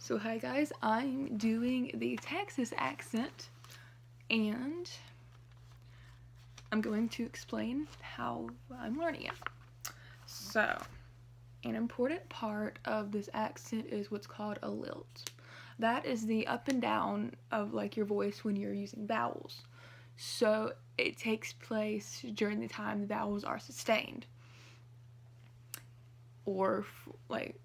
So hi guys, I'm doing the Texas accent and I'm going to explain how I'm learning it. So, an important part of this accent is what's called a lilt. That is the up and down of like your voice when you're using vowels. So, it takes place during the time the vowels are sustained. Or like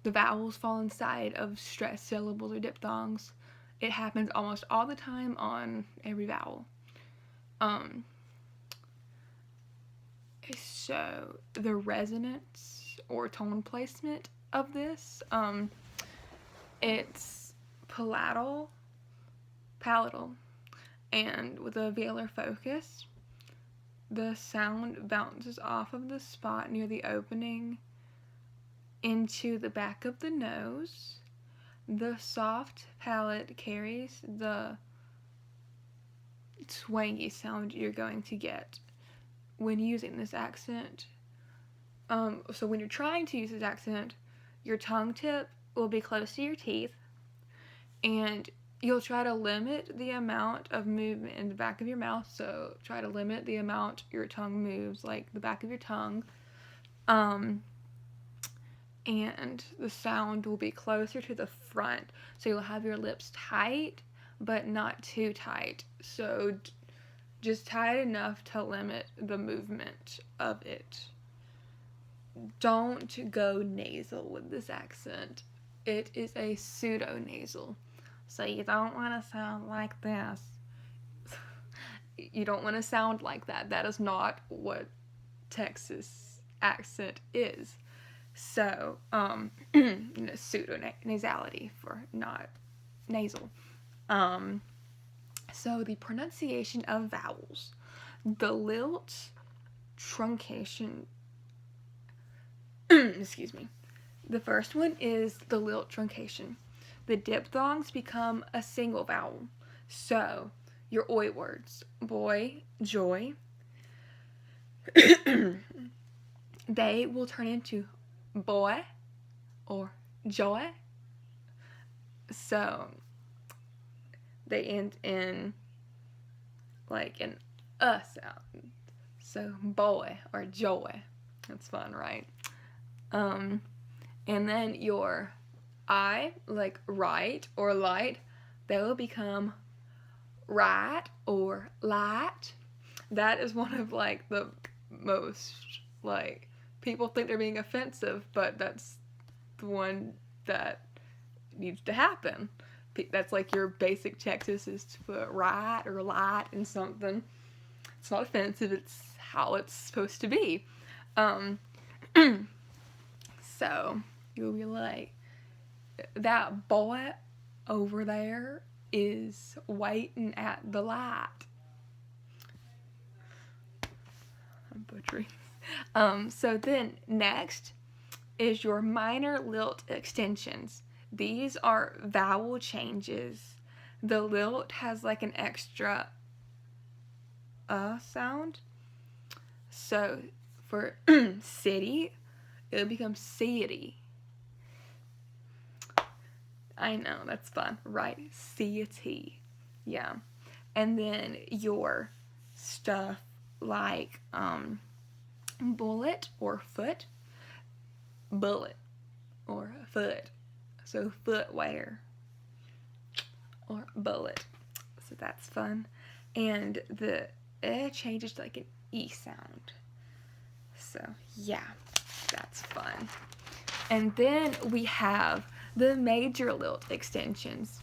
the vowels fall inside of stressed syllables or diphthongs. It happens almost all the time on every vowel. So the resonance or tone placement of this, it's palatal, and with a velar focus, the sound bounces off of the spot near the opening into the back of the nose. The soft palate carries the twangy sound you're going to get when using this accent. So when you're trying to use this accent, your tongue tip will be close to your teeth, and you'll try to limit the amount of movement in the back of your mouth. So try to limit the amount your tongue moves, like the back of your tongue. And the sound will be closer to the front. So you'll have your lips tight, but not too tight. So just tight enough to limit the movement of it. Don't go nasal with this accent. It is a pseudo-nasal. So you don't want to sound like this. You don't want to sound like that. That is not what Texas accent is. So, pseudo-nasality for not nasal. So the pronunciation of vowels. The lilt truncation. Excuse me. The first one is the lilt truncation. The diphthongs become a single vowel. So, your oi words, boy, joy, they will turn into boy or joy. So they end in like an sound. So boy or joy. That's fun, right? And then your I, like right or light, they will become right or light. That is one of like the most like people think they're being offensive, but that's the one that needs to happen. That's like your basic Texas is to put right or light in something. It's not offensive, it's how it's supposed to be. So you'll be like, that boy over there is waiting at the light. I'm butchering. So then next is your minor lilt extensions. These are vowel changes. The lilt has like an extra sound. So for city, it'll become city. I know, that's fun, right? City. Yeah. And then your stuff like bullet or foot. Bullet or foot. So footwear or bullet. So that's fun. And the changes to like an E sound. So yeah, that's fun. And then we have the major lilt extensions.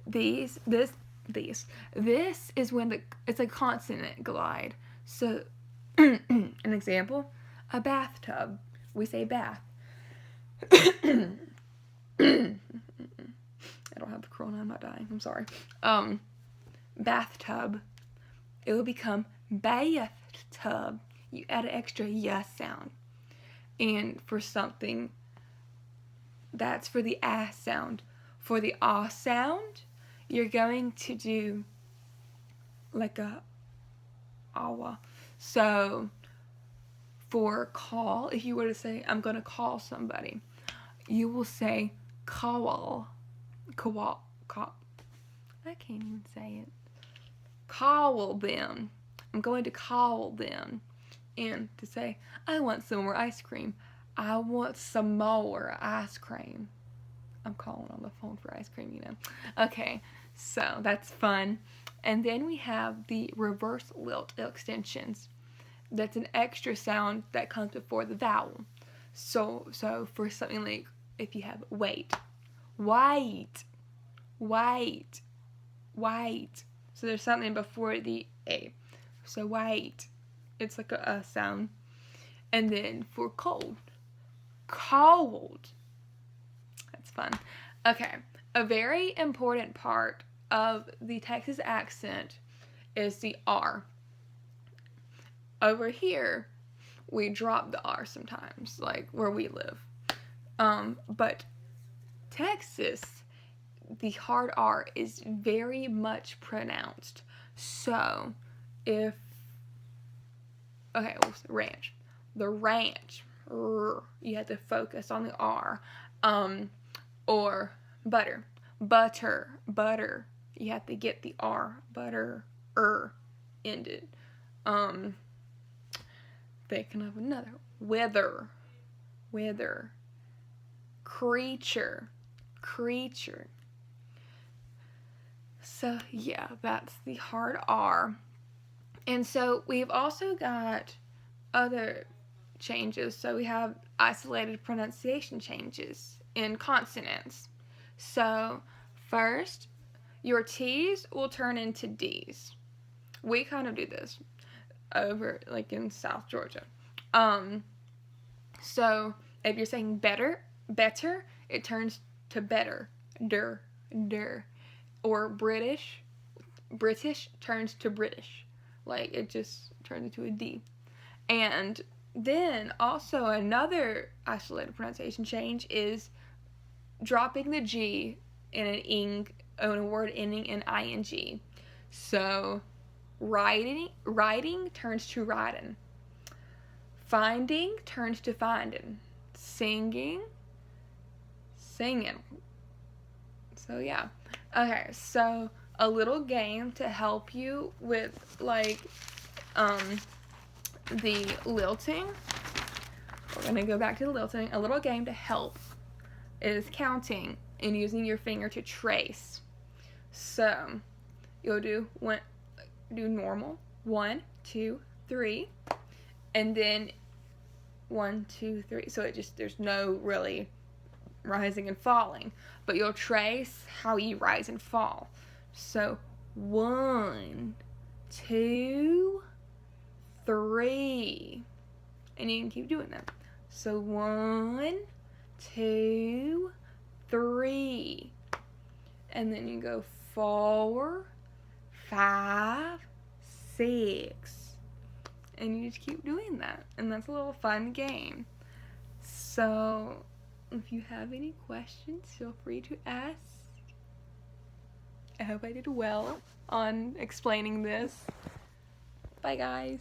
This is when it's a consonant glide. So an example, a bathtub. We say bath. I don't have the corona, I'm not dying. I'm sorry. Bathtub. It will become bathtub. You add an extra yes sound. And for something, that's for the ass sound. For the ah sound, you're going to do like a awa. So for call, if you were to say, I'm going to call somebody, you will say call. I can't even say it. Call them. I'm going to call them. And to say, I want some more ice cream. I want some more ice cream. I'm calling on the phone for ice cream, you know. Okay, so that's fun. And then we have the reverse lilt extensions. That's an extra sound that comes before the vowel. So for something like, if you have wait, white, white, white. So there's something before the A. So white, it's like a sound. And then for cold, cold. That's fun. Okay, a very important part of the Texas accent is the R. Over here, we drop the R sometimes, like where we live. But Texas, the hard R is very much pronounced. So, okay, ranch. The ranch, you have to focus on the R. Or butter, butter. You have to get the R, butter, ended. Thinking of another. Weather, creature. So yeah, that's the hard R. And so we've also got other changes. So we have isolated pronunciation changes in consonants. So first, your T's will turn into D's. We kind of do this over like in South Georgia. So if you're saying better, it turns to better, der. Or British turns to British. Like it just turns into a D. And then also another isolated pronunciation change is dropping the G in a word ending in ing. So writing turns to riding. Finding turns to finding. Singing. So yeah. Okay, so a little game to help you with like the lilting. We're gonna go back to the lilting. A little game to help is counting and using your finger to trace. So you'll do normal 1, 2, 3, and then 1, 2, 3. So there's no really rising and falling, but you'll trace how you rise and fall. So 1, 2, 3, and you can keep doing that. So 1, 2, 3, and then you go 4, 5, 6, and you just keep doing that, and that's a little fun game. So if you have any questions, feel free to ask. I hope I did well on explaining this. Bye, guys.